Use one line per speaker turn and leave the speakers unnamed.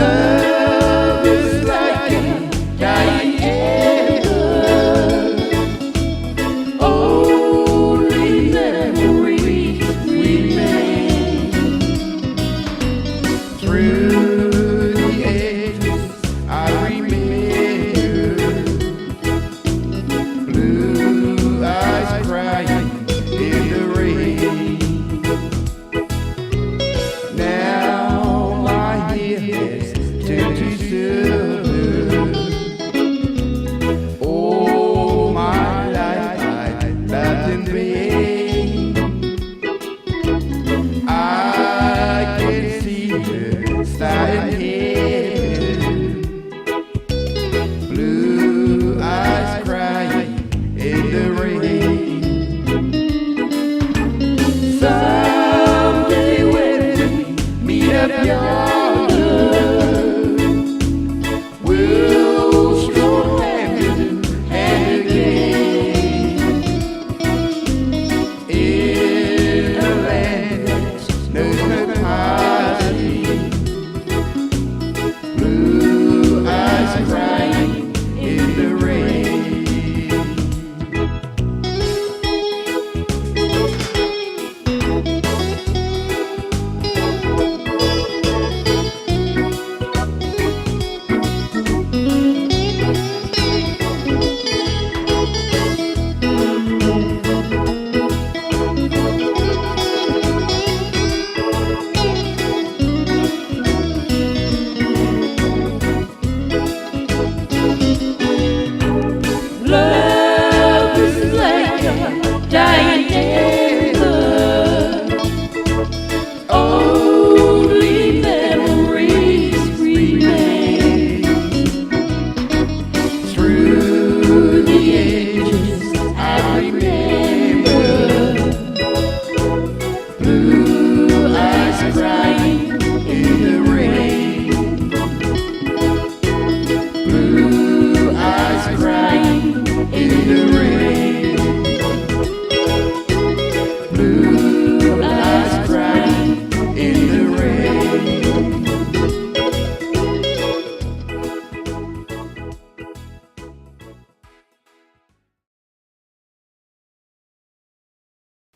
Love is like a dying echo. Only memories remain. Through the ages I remember blue eyes crying in the rain. Now my hair turned to silver. Oh, my life I loved in vain. I can see her standing here.